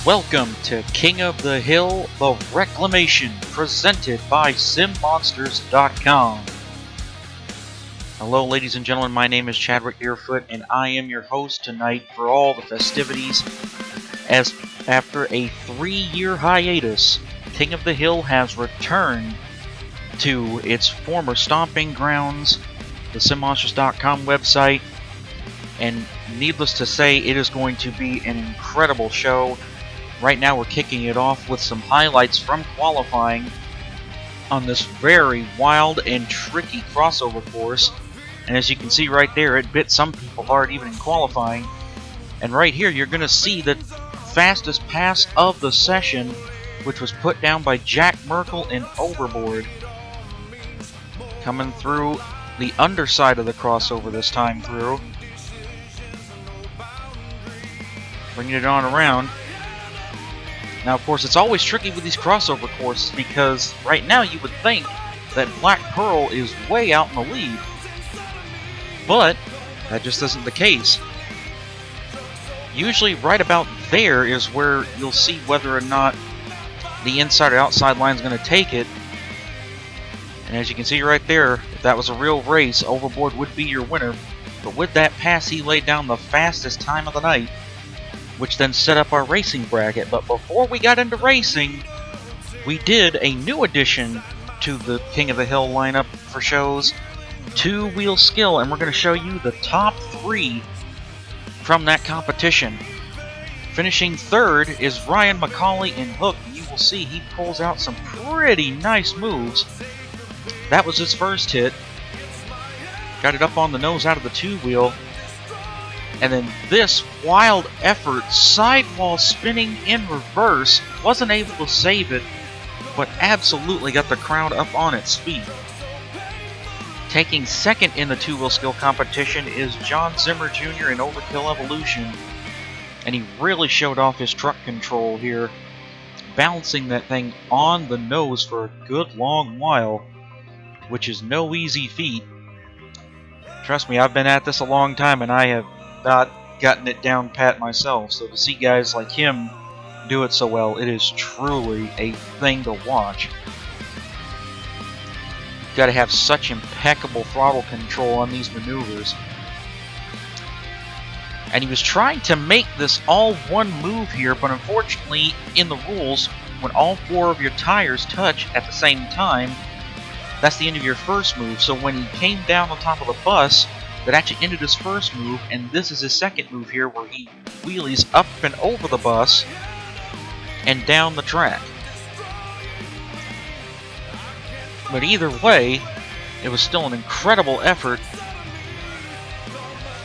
Welcome to King of the Hill, the Reclamation, presented by SimMonsters.com. Hello ladies and gentlemen, my name is Chadwick Deerfoot, and I am your host tonight for all the festivities. As after a 3-year hiatus, King of the Hill has returned to its former stomping grounds, the SimMonsters.com website, and needless to say, it is going to be an incredible show. Right now we're kicking it off with some highlights from qualifying on this very wild and tricky crossover course. And as you can see right there, it bit some people hard even in qualifying. And right here you're going to see the fastest pass of the session, which was put down by Jack Merkel in Overboard. Coming through the underside of the crossover this time through. Bringing it on around. Now, of course, it's always tricky with these crossover courses because right now you would think that Black Pearl is way out in the lead. But that just isn't the case. Usually right about there is where you'll see whether or not the inside or outside line is going to take it. And as you can see right there, if that was a real race, Overboard would be your winner. But with that pass, he laid down the fastest time of the night, which then set up our racing bracket. But before we got into racing, we did a new addition to the King of the Hill lineup for shows, two-wheel skill, and we're going to show you the top 3 from that competition. Finishing third is Ryan McCauley in Hook. You will see he pulls out some pretty nice moves. That was his first hit. Got it up on the nose out of the two-wheel. And then this wild effort, sidewall spinning in reverse, wasn't able to save it, but absolutely got the crowd up on its feet. Taking second in the two-wheel skill competition is Zimmer Jr. in Overkill Evolution, and he really showed off his truck control here, balancing that thing on the nose for a good long while, which is no easy feat. Trust me, I've been at this a long time, and I have not gotten it down pat myself, so to see guys like him do it so well, it is truly a thing to watch. You've got to have such impeccable throttle control on these maneuvers. And he was trying to make this all one move here, but unfortunately in the rules, when all 4 of your tires touch at the same time, that's the end of your first move. So when he came down on top of the bus, that actually ended his first move, and this is his second move here where he wheelies up and over the bus and down the track. But either way, it was still an incredible effort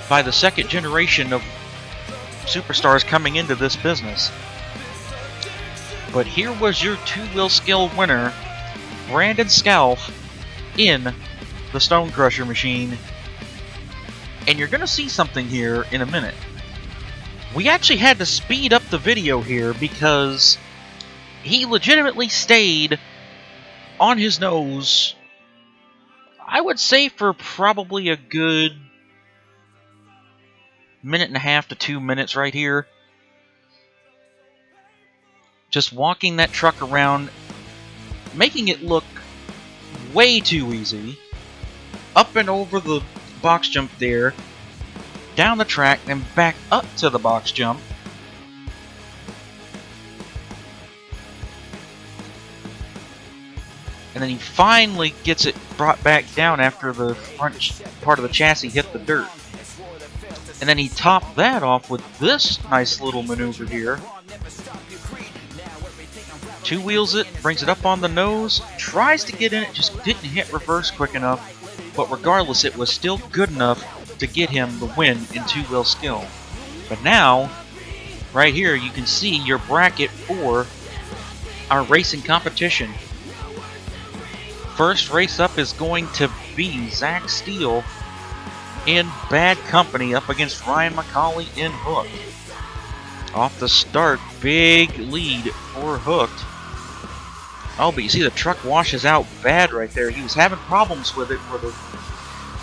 by the second generation of superstars coming into this business. But here was your two-wheel skill winner, Brandon Scalf, in the Stone Crusher machine. And you're going to see something here in a minute. We actually had to speed up the video here because he legitimately stayed on his nose, I would say, for probably a good 1.5 to 2 minutes right here. Just walking that truck around, making it look way too easy. Up and over the box jump there, down the track, and back up to the box jump. And then he finally gets it brought back down after the front part of the chassis hit the dirt. And then he topped that off with this nice little maneuver here. Two wheels it, brings it up on the nose, tries to get in it, just didn't hit reverse quick enough. But regardless, it was still good enough to get him the win in two-wheel skill. But now, right here, you can see your bracket for our racing competition. First race up is going to be Zach Steele in Bad Company up against Ryan McCauley in Hooked. Off the start, big lead for Hooked. Oh, but you see the truck washes out bad right there. He was having problems with it.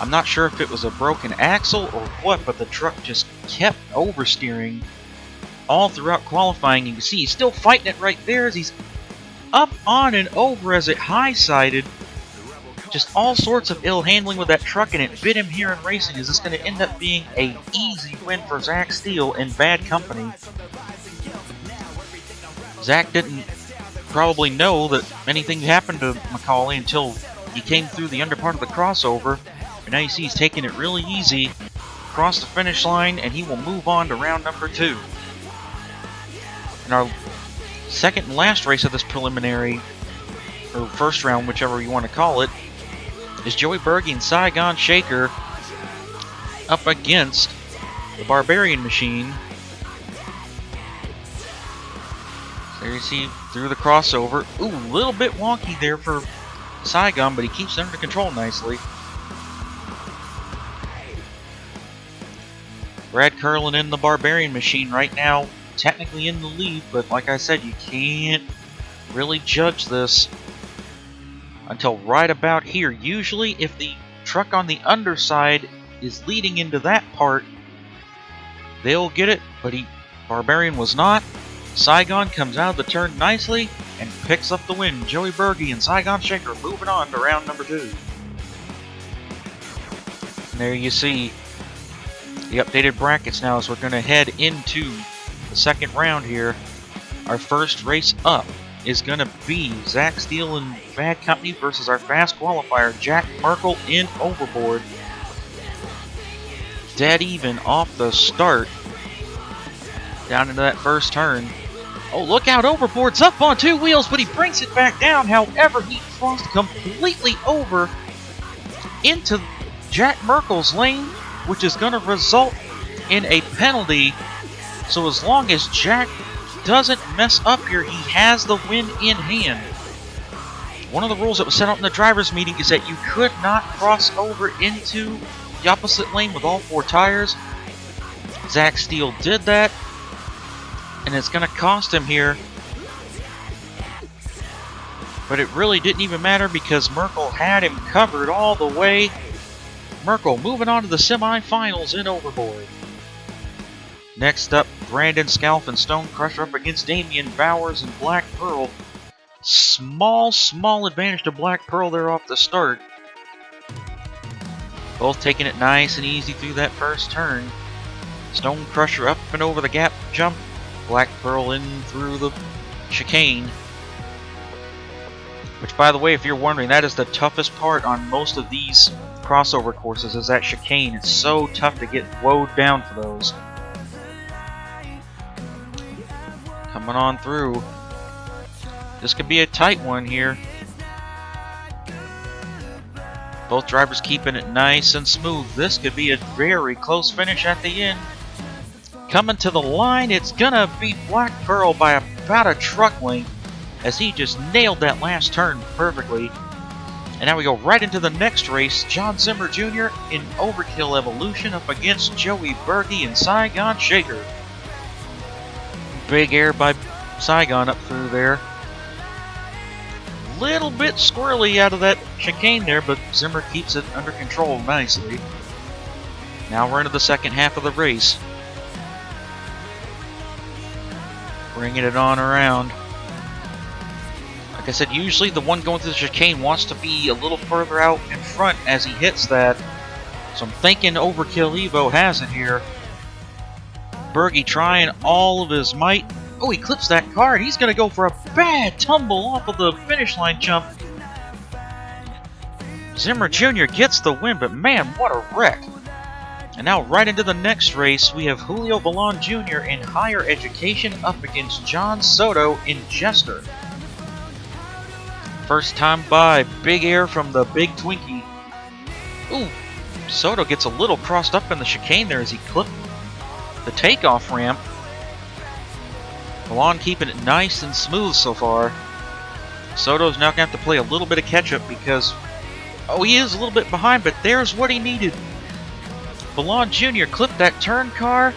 I'm not sure if it was a broken axle or what, but the truck just kept oversteering all throughout qualifying. You can see he's still fighting it right there as he's up, on, and over as it high-sided. Just all sorts of ill handling with that truck, and it bit him here in racing. Is this going to end up being an easy win for Zach Steele in bad company? Zach didn't probably know that anything happened to McCauley until he came through the under part of the crossover. And now you see he's taking it really easy across the finish line, and he will move on to round number 2. In our second and last race of this preliminary, or first round, whichever you want to call it, is Joey Berkey and Saigon Shaker up against the Barbarian machine. There you see through the crossover. Ooh, a little bit wonky there for Saigon, but he keeps it under control nicely. Brad Curlin in the Barbarian machine right now, technically in the lead, but like I said, you can't really judge this until right about here. Usually, if the truck on the underside is leading into that part, they'll get it, but Barbarian was not. Saigon comes out of the turn nicely and picks up the win. Joey Berkey and Saigon Shaker moving on to round number 2. And there you see the updated brackets now as we're going to head into the second round here. Our first race up is going to be Zach Steele and Bad Company versus our fast qualifier, Jack Merkel in Overboard. Dead even off the start. Down into that first turn. Oh, look out, Overboard's up on 2 wheels, but he brings it back down. However, he crossed completely over into Jack Merkel's lane, which is going to result in a penalty. So as long as Jack doesn't mess up here, he has the win in hand. One of the rules that was set out in the driver's meeting is that you could not cross over into the opposite lane with all 4 tires. Zach Steele did that, and it's going to cost him here. But it really didn't even matter because Merkel had him covered all the way. Merkel moving on to the semifinals in Overboard. Next up, Brandon Scalf and Stone Crusher up against Damien Bowers and Black Pearl. Small advantage to Black Pearl there off the start. Both taking it nice and easy through that first turn. Stone Crusher up and over the gap jump. Black Pearl in through the chicane. Which, by the way, if you're wondering, that is the toughest part on most of these crossover courses, is that chicane. It's so tough to get woed down for those. Coming on through. This could be a tight one here. Both drivers keeping it nice and smooth. This could be a very close finish at the end. Coming to the line, it's gonna be Black Pearl by about a truck length as he just nailed that last turn perfectly. And now we go right into the next race. John Zimmer Jr. in Overkill Evolution up against Joey Berkey and Saigon Shaker. Big air by Saigon up through there. Little bit squirrely out of that chicane there, but Zimmer keeps it under control nicely. Now we're into the second half of the race. Bringing it on around. Like I said, usually the one going through the chicane wants to be a little further out in front as he hits that. So I'm thinking Overkill Evo has it here. Berkey trying all of his might. Oh, he clips that car, and he's going to go for a bad tumble off of the finish line jump. Zimmer Jr. gets the win, but man, what a wreck. And now right into the next race, we have Julio Valon Jr. in Higher Education up against John Soto in Jester. First time by, big air from the big Twinkie. Ooh, Soto gets a little crossed up in the chicane there as he clipped the takeoff ramp. Valon keeping it nice and smooth so far. Soto's now going to have to play a little bit of catch-up because, oh, he is a little bit behind, but there's what he needed. Valon Jr. clipped that turn car,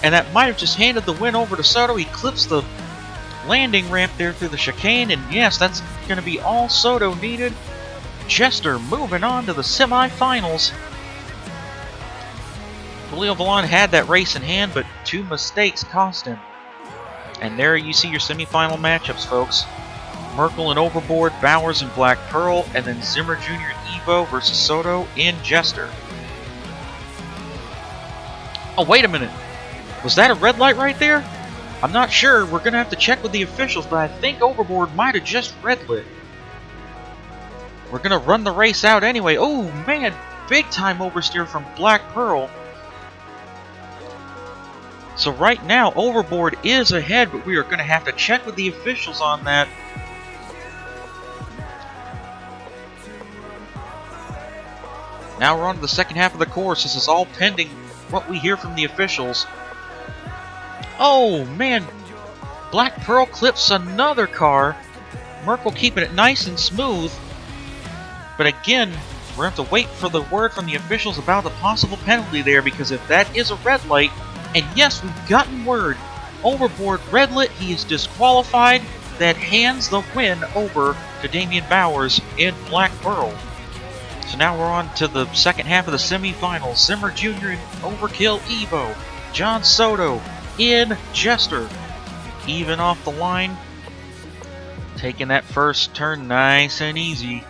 and that might have just handed the win over to Soto. He clips the landing ramp there through the chicane, and yes, that's going to be all Soto needed. Jester moving on to the semifinals. Julio Valon had that race in hand, but 2 mistakes cost him. And there you see your semifinal matchups, folks. Merkel and Overboard, Bowers and Black Pearl, and then Zimmer Jr. and Evo versus Soto and Jester. Oh, wait a minute. Was that a red light right there? I'm not sure. We're going to have to check with the officials, but I think Overboard might have just red lit. We're going to run the race out anyway. Oh, man. Big time oversteer from Black Pearl. So right now, Overboard is ahead, but we are going to have to check with the officials on that. Now we're on to the second half of the course. This is all pending what we hear from the officials. Oh, man. Black Pearl clips another car. Merkel keeping it nice and smooth. But again, we're going to have to wait for the word from the officials about the possible penalty there, because if that is a red light, and yes, we've gotten word, Overboard red lit, he is disqualified. That hands the win over to Damien Bowers in Black Pearl. So now we're on to the second half of the semifinals. Zimmer Jr. in Overkill Evo. John Soto in Jester. Even off the line. Taking that first turn nice and easy.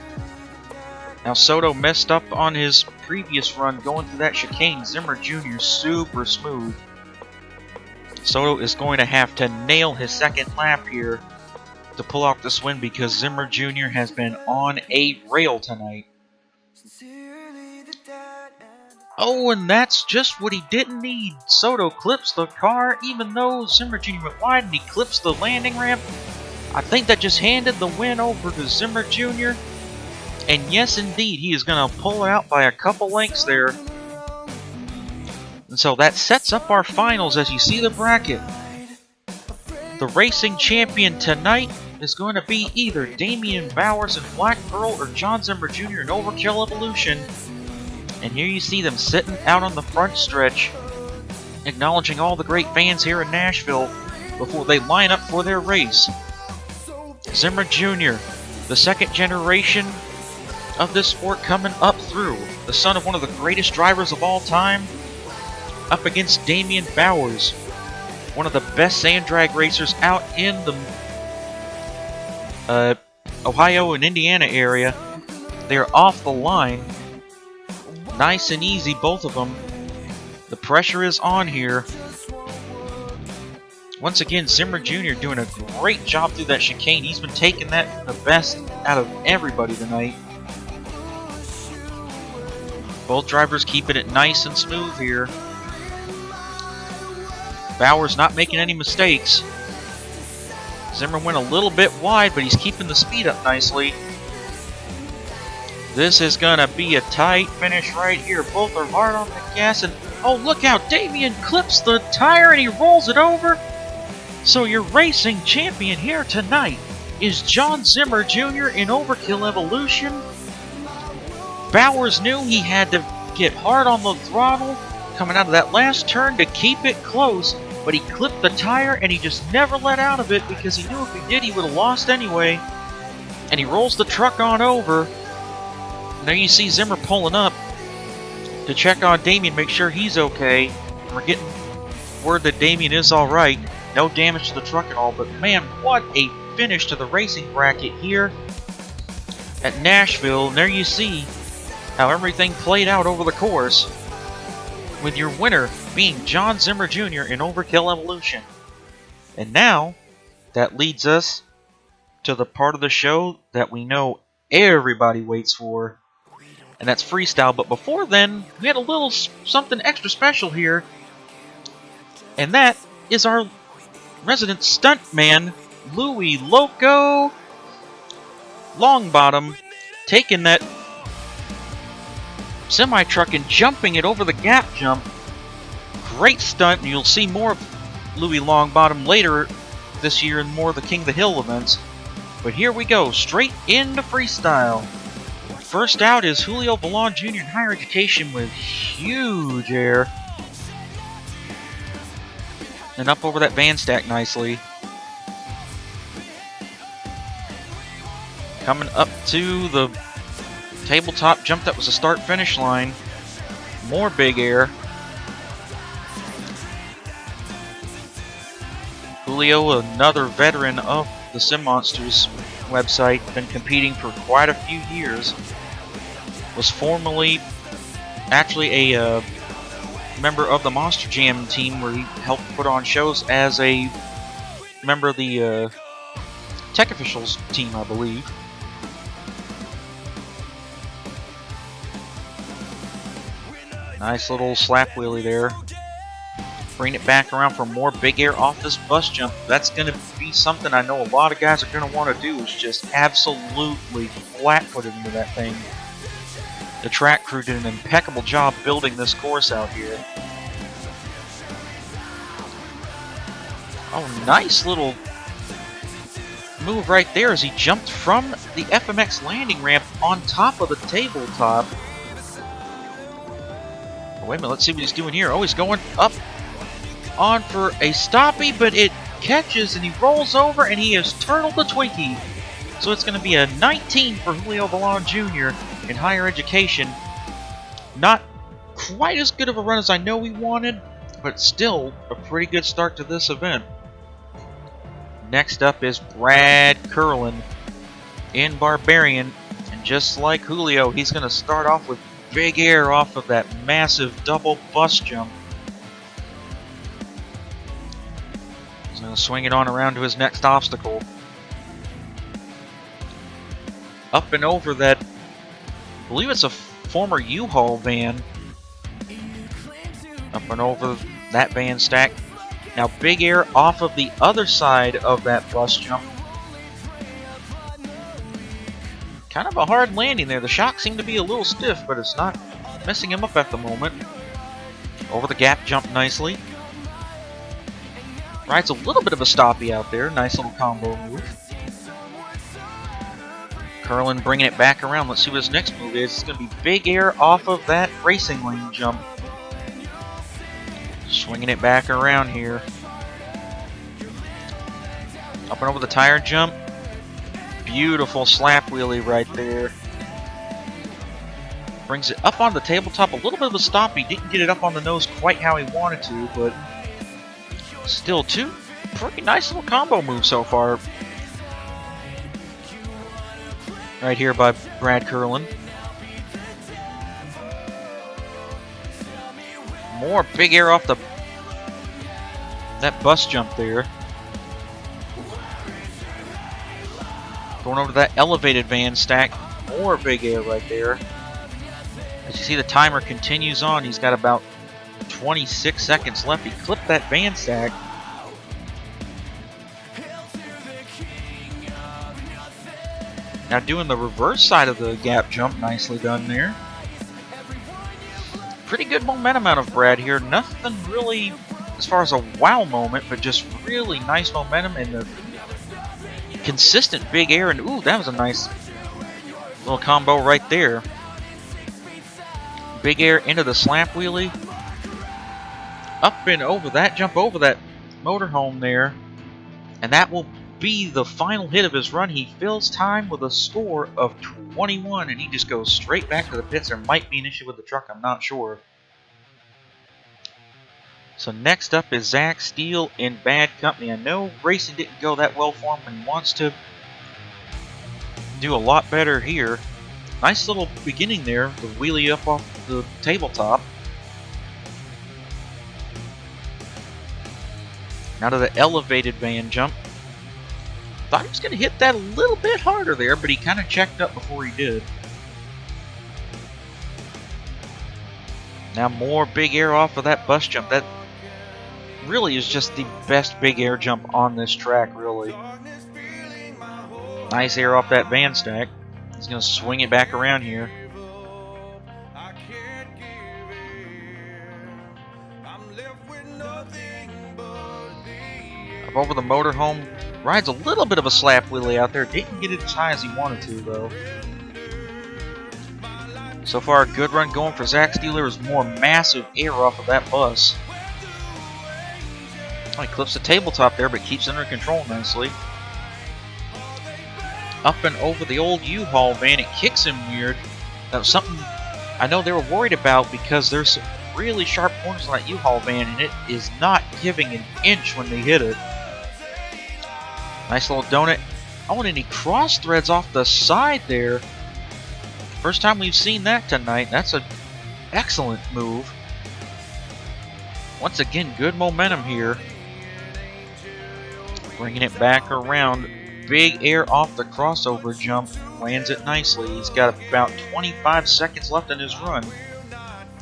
Now Soto messed up on his previous run going through that chicane. Zimmer Jr. super smooth. Soto is going to have to nail his second lap here to pull off this win, because Zimmer Jr. has been on a rail tonight. Oh, and that's just what he didn't need. Soto clips the car, even though Zimmer Jr. went wide, and he clips the landing ramp. I think that just handed the win over to Zimmer Jr. And yes, indeed, he is going to pull out by a couple lengths there. And so that sets up our finals as you see the bracket. The racing champion tonight is going to be either Damien Bowers in Black Pearl or John Zimmer Jr. in Overkill Evolution. And here you see them sitting out on the front stretch, acknowledging all the great fans here in Nashville before they line up for their race. Zimmer Jr., the second generation of this sport coming up through, the son of one of the greatest drivers of all time, up against Damien Bowers, one of the best sand drag racers out in the Ohio and Indiana area. They're off the line. Nice and easy, both of them. The pressure is on here. Once again, Zimmer Jr. doing a great job through that chicane. He's been taking that the best out of everybody tonight. Both drivers keeping it nice and smooth here. Bowers not making any mistakes. Zimmer went a little bit wide, but he's keeping the speed up nicely. This is going to be a tight finish right here. Both are hard on the gas, and oh, look out! Damien clips the tire and he rolls it over. So your racing champion here tonight is John Zimmer Jr. in Overkill Evolution. Bowers knew he had to get hard on the throttle coming out of that last turn to keep it close, but he clipped the tire and he just never let out of it, because he knew if he did, he would have lost anyway. And he rolls the truck on over. Now you see Zimmer pulling up to check on Damien, make sure he's okay. We're getting word that Damien is alright. No damage to the truck at all, but man, what a finish to the racing bracket here at Nashville. And there you see how everything played out over the course, with your winner being John Zimmer Jr. in Overkill Evolution. And now, that leads us to the part of the show that we know everybody waits for, and that's Freestyle. But before then, we had a little something extra special here, and that is our resident stuntman, Louie Loco Longbottom, taking that semi-truck and jumping it over the gap jump. Great stunt, and you'll see more of Louie Longbottom later this year in more of the King of the Hill events. But here we go, straight into Freestyle. First out is Julio Ballon Jr. in Higher Education with huge air. And up over that van stack nicely. Coming up to the tabletop jump that was a start-finish line. More big air. Julio, another veteran of the Sim Monsters website, been competing for quite a few years. Was formerly actually a member of the Monster Jam team, where he helped put on shows as a member of the Tech Officials team, I believe. Nice little slap wheelie there. Bring it back around for more big air off this bus jump. That's going to be something I know a lot of guys are going to want to do, is just absolutely flat-footed into that thing. The track crew did an impeccable job building this course out here. Oh, nice little move right there as he jumped from the FMX landing ramp on top of the tabletop. Oh, wait a minute, let's see what he's doing here. Oh, he's going up on for a stoppie, but it catches and he rolls over and he has turtled the Twinkie. So it's going to be a 19 for Julio Balon Jr. in higher education. Not quite as good of a run as I know we wanted, but still a pretty good start to this event. Next up is Brad Curlin in Barbarian, and just like Julio, he's going to start off with big air off of that massive double bus jump. He's going to swing it on around to his next obstacle. Up and over that, I believe it's a former U-Haul van. Up and over that van stack. Now big air off of the other side of that bus jump. Kind of a hard landing there. The shocks seem to be a little stiff, but it's not messing him up at the moment. Over the gap jump nicely. Rides a little bit of a stoppie out there. Nice little combo move. Curlin bringing it back around. Let's see what his next move is. It's going to be big air off of that racing lane jump. Swinging it back around here. Up and over the tire jump. Beautiful slap wheelie right there. Brings it up on the tabletop. A little bit of a stoppie. Didn't get it up on the nose quite how he wanted to, but still two pretty nice little combo moves so far. Right here by Brad Curlin. More big air off that bus jump there. Going over to that elevated van stack. More big air right there. As you see, the timer continues on. He's got about 26 seconds left. He clipped that van stack. Now doing the reverse side of the gap jump. Nicely done there. Pretty good momentum out of Brad here. Nothing really as far as a wow moment, but just really nice momentum and the consistent big air. And ooh, that was a nice little combo right there. Big air into the slap wheelie. Up and over that, jump over that motorhome there. And that will be the final hit of his run. He fills time with a score of 21, and he just goes straight back to the pits. There might be an issue with the truck, I'm not sure. So next up is Zach Steele in Bad Company. I know racing didn't go that well for him, and he wants to do a lot better here. Nice little beginning there, the wheelie up off the tabletop. Now to the elevated van jump. Thought he was going to hit that a little bit harder there, but he kind of checked up before he did. Now more big air off of that bus jump. That really is just the best big air jump on this track, really. Nice air off that van stack. He's going to swing it back around here. Up over the motorhome. Rides a little bit of a slap wheelie out there. Didn't get it as high as he wanted to, though. So far, a good run going for Zach Steele. There's more massive air off of that bus. Oh, he clips the tabletop there, but keeps it under control nicely. Up and over the old U-Haul van. It kicks him weird. That was something I know they were worried about, because there's some really sharp corners on that U-Haul van, and it is not giving an inch when they hit it. Nice little donut. Oh, and he cross threads off the side there. First time we've seen that tonight. That's an excellent move. Once again, good momentum here. Bringing it back around. Big air off the crossover jump. Lands it nicely. He's got about 25 seconds left in his run.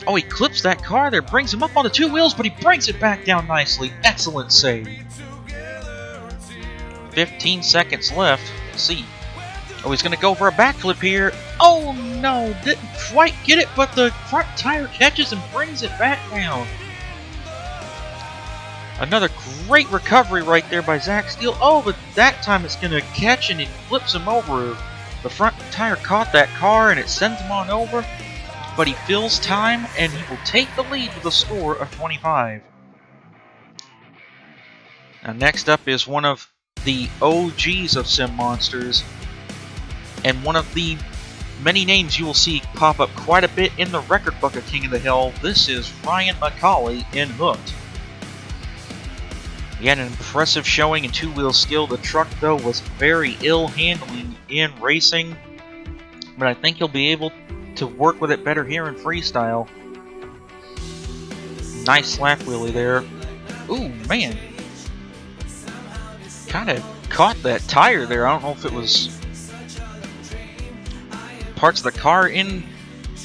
Oh, he clips that car there. Brings him up on the two wheels, but he brings it back down nicely. Excellent save. 15 seconds left. Let's see. Oh, he's going to go for a backflip here. Oh, no. Didn't quite get it, but the front tire catches and brings it back down. Another great recovery right there by Zach Steele. Oh, but that time it's going to catch and it flips him over. The front tire caught that car and it sends him on over. But he fills time and he will take the lead with a score of 25. Now next up is one of the OGs of Sim Monsters, and one of the many names you will see pop up quite a bit in the record book of King of the Hill. This is Ryan McCauley in Hooked. He had an impressive showing in two-wheel skill. The truck, though, was very ill handling in racing, but I think he'll be able to work with it better here in freestyle. Nice slap wheelie there. Ooh, man. Kind of caught that tire there. I don't know if it was parts of the car in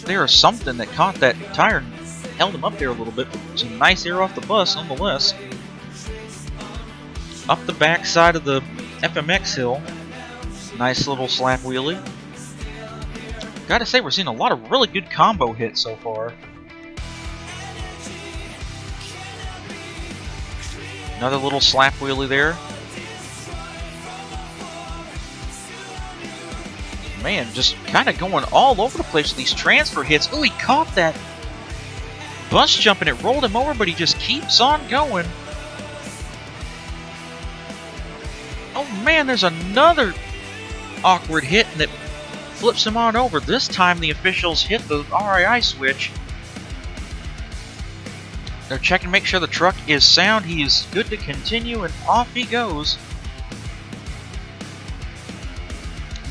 there or something that caught that tire and held him up there a little bit. Some nice air off the bus nonetheless. Up the back side of the FMX hill. Nice little slap wheelie. Gotta say, we're seeing a lot of really good combo hits so far. Another little slap wheelie there. Man, just kind of going all over the place with these transfer hits. Ooh, he caught that bus jump and it rolled him over, but he just keeps on going. Oh man, there's another awkward hit and it flips him on over. This time the officials hit the RII switch. They're checking to make sure the truck is sound. He is good to continue, and off he goes.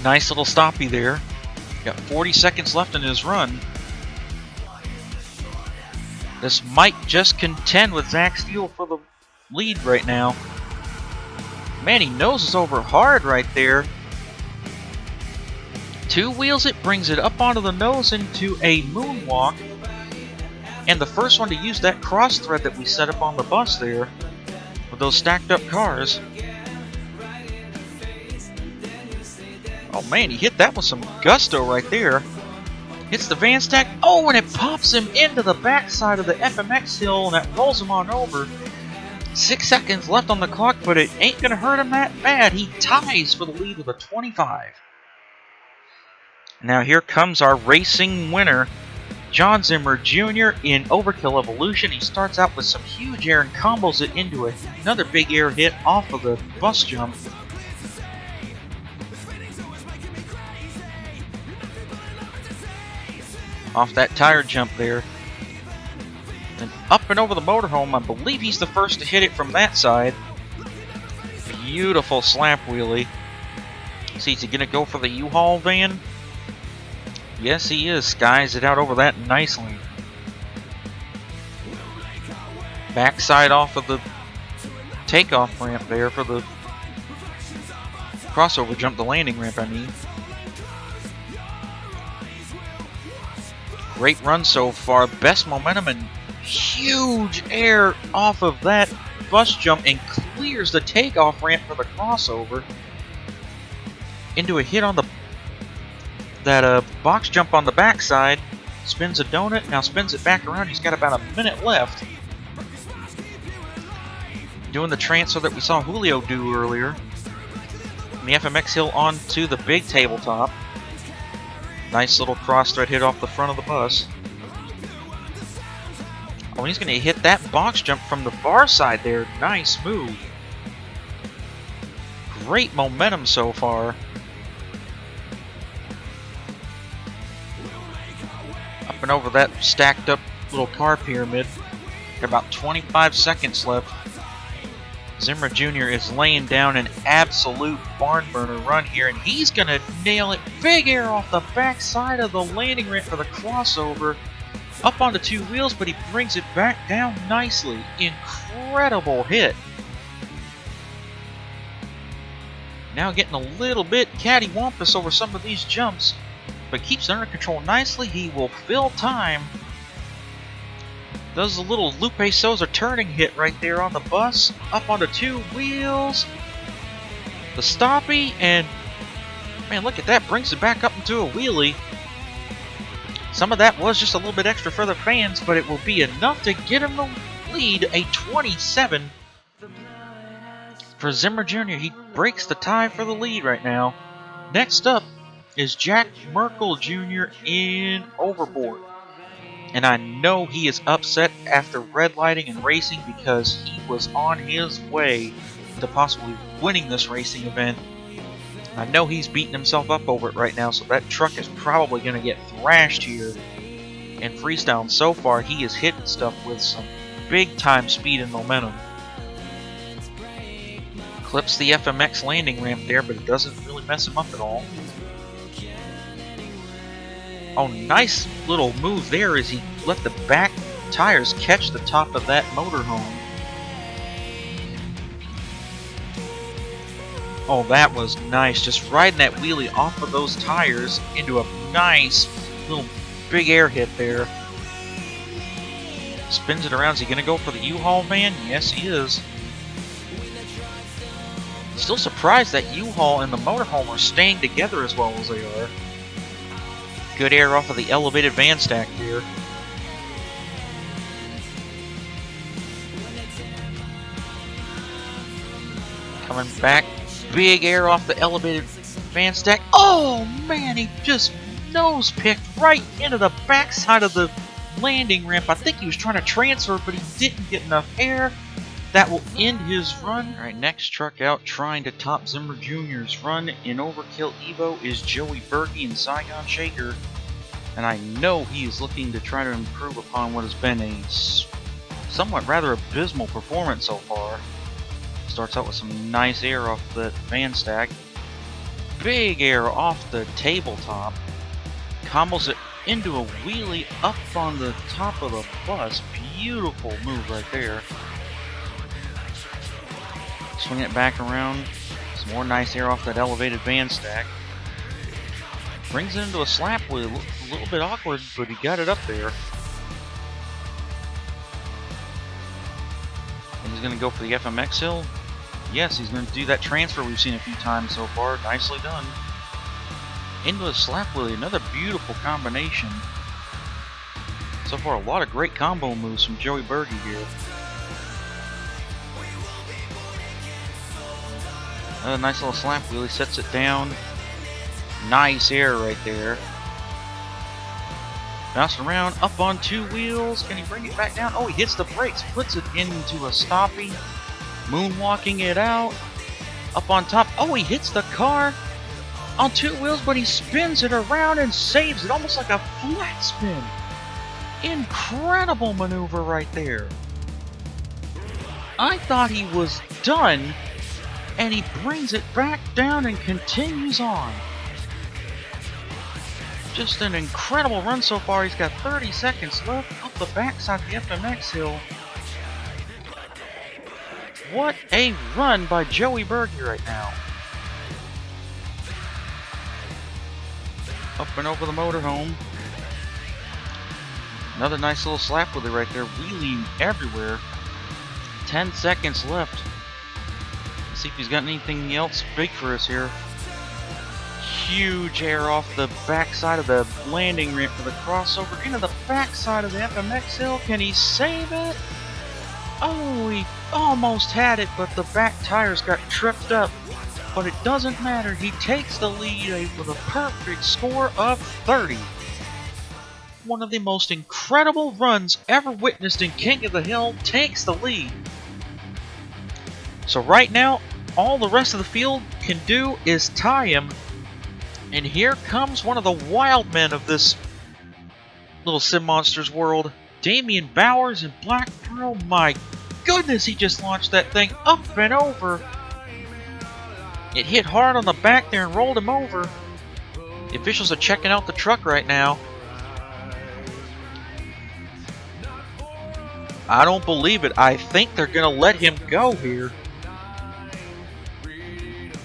Nice little stoppie there. Got 40 seconds left in his run. This might just contend with Zach Steele for the lead right now. Man, he noses over hard right there. Two wheels it, brings it up onto the nose into a moonwalk. And the first one to use that cross thread that we set up on the bus there with those stacked up cars. Oh man, he hit that with some gusto right there. Hits the van stack. Oh, and it pops him into the backside of the FMX hill, and that rolls him on over. 6 seconds left on the clock, but it ain't going to hurt him that bad. He ties for the lead with a 25. Now here comes our racing winner, John Zimmer Jr. in Overkill Evolution. He starts out with some huge air and combos it into another big air hit off of the bus jump. Off that tire jump there. And up and over the motorhome. I believe he's the first to hit it from that side. Beautiful slap wheelie. See, is he going to go for the U-Haul van? Yes, he is. Skies it out over that nicely. Backside off of the takeoff ramp there for the crossover jump, the landing ramp, I mean. Great run so far. Best momentum and huge air off of that bus jump and clears the takeoff ramp for the crossover into a hit on the box jump on the backside. Spins a donut, now spins it back around. He's got about a minute left. Doing the transfer that we saw Julio do earlier. From the FMX hill onto the big tabletop. Nice little cross thread hit off the front of the bus. Oh, he's going to hit that box jump from the far side there. Nice move. Great momentum so far. Up and over that stacked up little car pyramid. Got about 25 seconds left. Zimmer Jr. is laying down an absolute barn burner run here, and he's going to nail it. Big air off the backside of the landing ramp for the crossover. Up onto two wheels, but he brings it back down nicely. Incredible hit. Now getting a little bit cattywampus over some of these jumps, but keeps it under control nicely. He will fill time. Does a little Lupe Souza turning hit right there on the bus. Up onto two wheels. The stoppie, and man, look at that. Brings it back up into a wheelie. Some of that was just a little bit extra for the fans, but it will be enough to get him the lead. A 27 for Zimmer Jr. He breaks the tie for the lead right now. Next up is Jack Merkel Jr. in Overboard. And I know he is upset after red lighting and racing because he was on his way to possibly winning this racing event. I know he's beating himself up over it right now, so that truck is probably going to get thrashed here in Freestyle. And so far, he is hitting stuff with some big-time speed and momentum. Clips the FMX landing ramp there, but it doesn't really mess him up at all. Oh, nice little move there as he let the back tires catch the top of that motorhome. Oh, that was nice. Just riding that wheelie off of those tires into a nice little big air hit there. Spins it around. Is he going to go for the U-Haul van? Yes, he is. Still surprised that U-Haul and the motorhome are staying together as well as they are. Good air off of the elevated van stack here. Coming back. Big air off the elevated van stack. Oh man, he just nose picked right into the backside of the landing ramp. I think he was trying to transfer, but he didn't get enough air. That will end his run. Alright, next truck out trying to top Zimmer Jr.'s run in Overkill Evo is Joey Berkey and Saigon Shaker. And I know he is looking to try to improve upon what has been a somewhat rather abysmal performance so far. Starts out with some nice air off the van stack. Big air off the tabletop. Combos it into a wheelie up on the top of the bus. Beautiful move right there. Swing it back around. Some more nice air off that elevated van stack. Brings it into a slap wheel. A little bit awkward, but he got it up there. And he's going to go for the FMX hill. Yes, he's going to do that transfer we've seen a few times so far. Nicely done. Into a slap wheelie. Another beautiful combination. So far, a lot of great combo moves from Joey Berkey here. Another nice little slap wheelie. Sets it down. Nice air right there. Bouncing around, up on two wheels. Can he bring it back down? Oh, he hits the brakes. Puts it into a stoppie. Moonwalking it out. Up on top. Oh, he hits the car on two wheels, but he spins it around and saves it. Almost like a flat spin. Incredible maneuver right there. I thought he was done, and he brings it back down and continues on. Just an incredible run so far. He's got 30 seconds left up the backside of the FMX hill. What a run by Joey Berkey right now. Up and over the motorhome. Another nice little slap with it right there. Wheeling everywhere. 10 seconds left. Let's see if he's got anything else big for us here. Huge air off the backside of the landing ramp for the crossover into the backside of the FMX hill. Can he save it? Oh, he almost had it, but the back tires got tripped up. But it doesn't matter. He takes the lead with a perfect score of 30. One of the most incredible runs ever witnessed in King of the Hill takes the lead. So right now, all the rest of the field can do is tie him. And here comes one of the wild men of this little Sim Monsters world, Damien Bowers in Black Pearl. My goodness, he just launched that thing up and over. It hit hard on the back there and rolled him over. The officials are checking out the truck right now. I don't believe it. I think they're going to let him go here.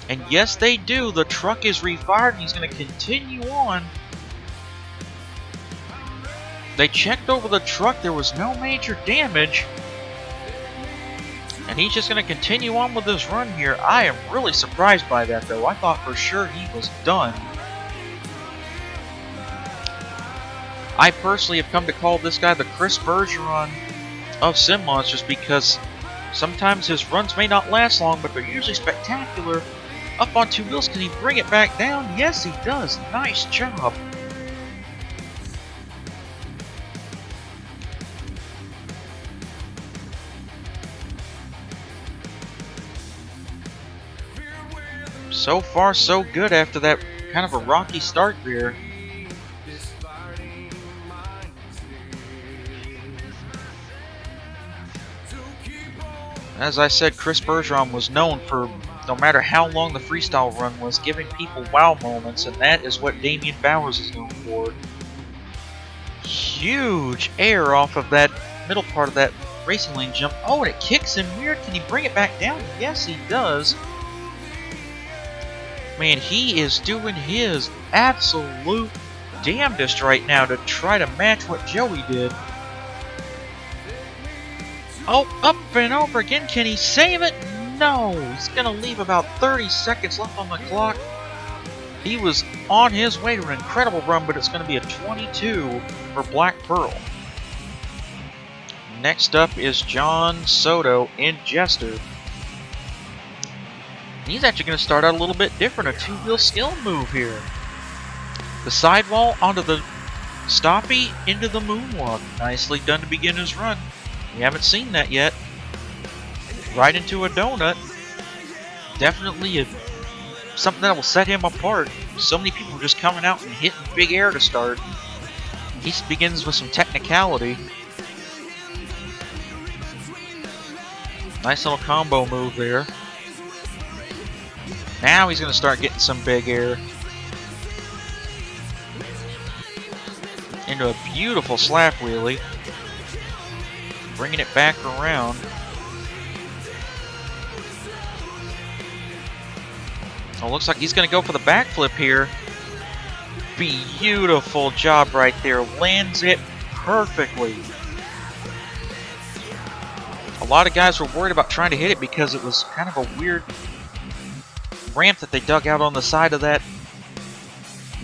And yes, they do. The truck is refired and he's going to continue on. They checked over the truck. There was no major damage. And he's just going to continue on with his run here. I am really surprised by that, though. I thought for sure he was done. I personally have come to call this guy the Chris Bergeron of Sim Monsters because sometimes his runs may not last long, but they're usually spectacular. Up on two wheels, can he bring it back down? Yes, he does. Nice job. So far, so good after that kind of a rocky start there. As I said, Chris Bergeron was known for, no matter how long the freestyle run was, giving people wow moments, and that is what Damien Bowers is known for. Huge air off of that middle part of that racing lane jump. Oh, and it kicks him weird. Can he bring it back down? Yes, he does. Man, he is doing his absolute damnedest right now to try to match what Joey did. Oh, up and over again. Can he save it? No. He's going to leave about 30 seconds left on the clock. He was on his way to an incredible run, but it's going to be a 22 for Black Pearl. Next up is John Soto in Jester. He's actually going to start out a little bit different, a two-wheel skill move here. The sidewall onto the stoppie into the moonwalk. Nicely done to begin his run. We haven't seen that yet. Right into a donut. Definitely something that will set him apart. So many people just coming out and hitting big air to start. He begins with some technicality. Nice little combo move there. Now he's going to start getting some big air. Into a beautiful slap wheelie. Bringing it back around. Oh, looks like he's going to go for the backflip here. Beautiful job right there. Lands it perfectly. A lot of guys were worried about trying to hit it because it was kind of a weird ramp that they dug out on the side of that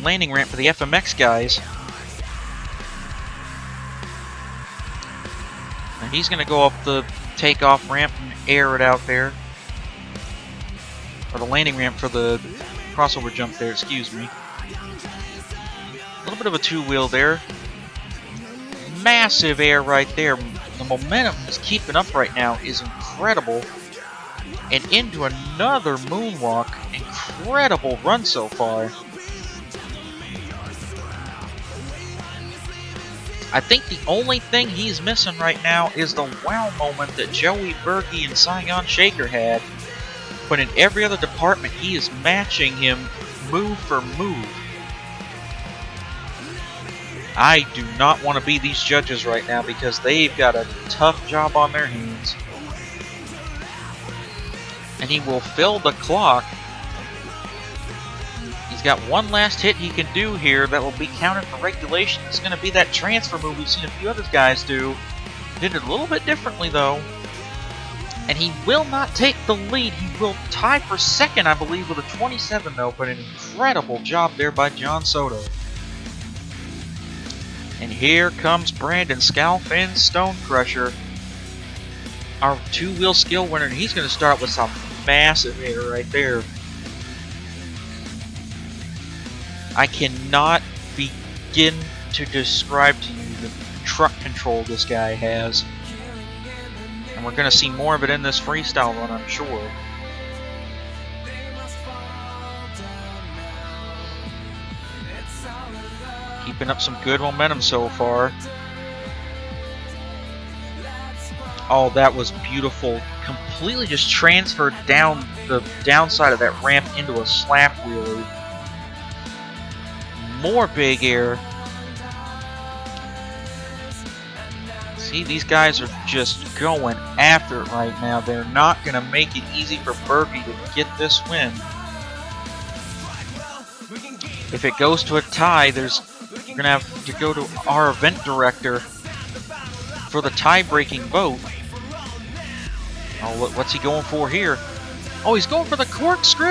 landing ramp for the FMX guys. And he's going to go up the takeoff ramp and air it out there. Or the landing ramp for the crossover jump there, excuse me. A little bit of a two-wheel there. Massive air right there. The momentum he's keeping up right now is incredible. And into another moonwalk. Incredible run so far. I think the only thing he's missing right now is the wow moment that Joey, Berkey, and Saigon Shaker had. But in every other department, he is matching him move for move. I do not want to be these judges right now because they've got a tough job on their hands. And he will fill the clock. He's got one last hit he can do here that will be counted for regulation. It's going to be that transfer move we've seen a few other guys do. Did it a little bit differently though. And he will not take the lead. He will tie for second, I believe, with a 27 though. But an incredible job there by John Soto. And here comes Brandon Scalf and Stone Crusher. Our two-wheel skill winner. And he's going to start with some massive air right there. I cannot begin to describe to you the truck control this guy has. And we're going to see more of it in this freestyle run, I'm sure. Keeping up some good momentum so far. Oh, that was beautiful. Completely just transferred down the downside of that ramp into a slap wheelie. More big air. See, these guys are just going after it right now. They're not going to make it easy for Berkey to get this win. If it goes to a tie, we're going to have to go to our event director for the tie-breaking vote. Oh, what's he going for here? Oh, he's going for the corkscrew!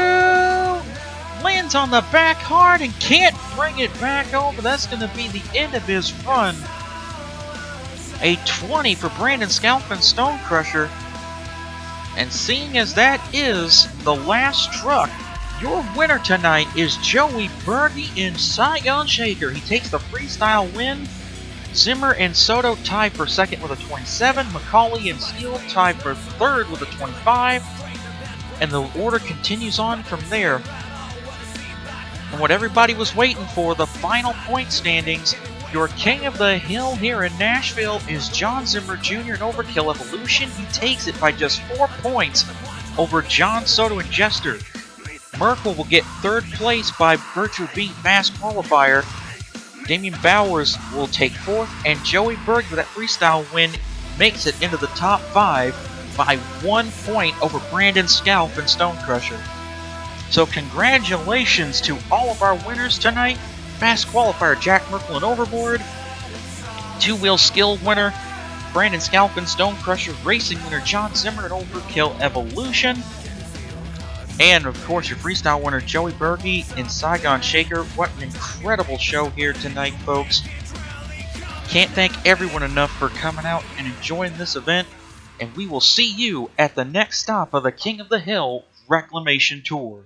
Lands on the back hard and can't bring it back over. That's going to be the end of his run. A 20 for Brandon Scalf and Stone Crusher. And seeing as that is the last truck, your winner tonight is Joey Berkey in Saigon Shaker. He takes the freestyle win. Zimmer and Soto tie for second with a 27. McCauley and Steele tie for third with a 25. And the order continues on from there. And what everybody was waiting for, the final point standings. Your king of the hill here in Nashville is John Zimmer Jr. in Overkill Evolution. He takes it by just 4 points over John Soto and Jester. Merkel will get third place by virtue of being fast qualifier. Damien Bowers will take fourth, and Joey Berkey with that freestyle win makes it into the top 5 by 1 point over Brandon Scalf and Stone Crusher. So congratulations to all of our winners tonight. Fast qualifier Jack Merkel and Overboard, two-wheel skill winner Brandon Scalf and Stone Crusher, racing winner John Zimmer and Overkill Evolution, and of course your freestyle winner Joey Berkey in Saigon Shaker. What an incredible show here tonight, folks. Can't thank everyone enough for coming out and enjoying this event, and we will see you at the next stop of the King of the Hill Reclamation Tour.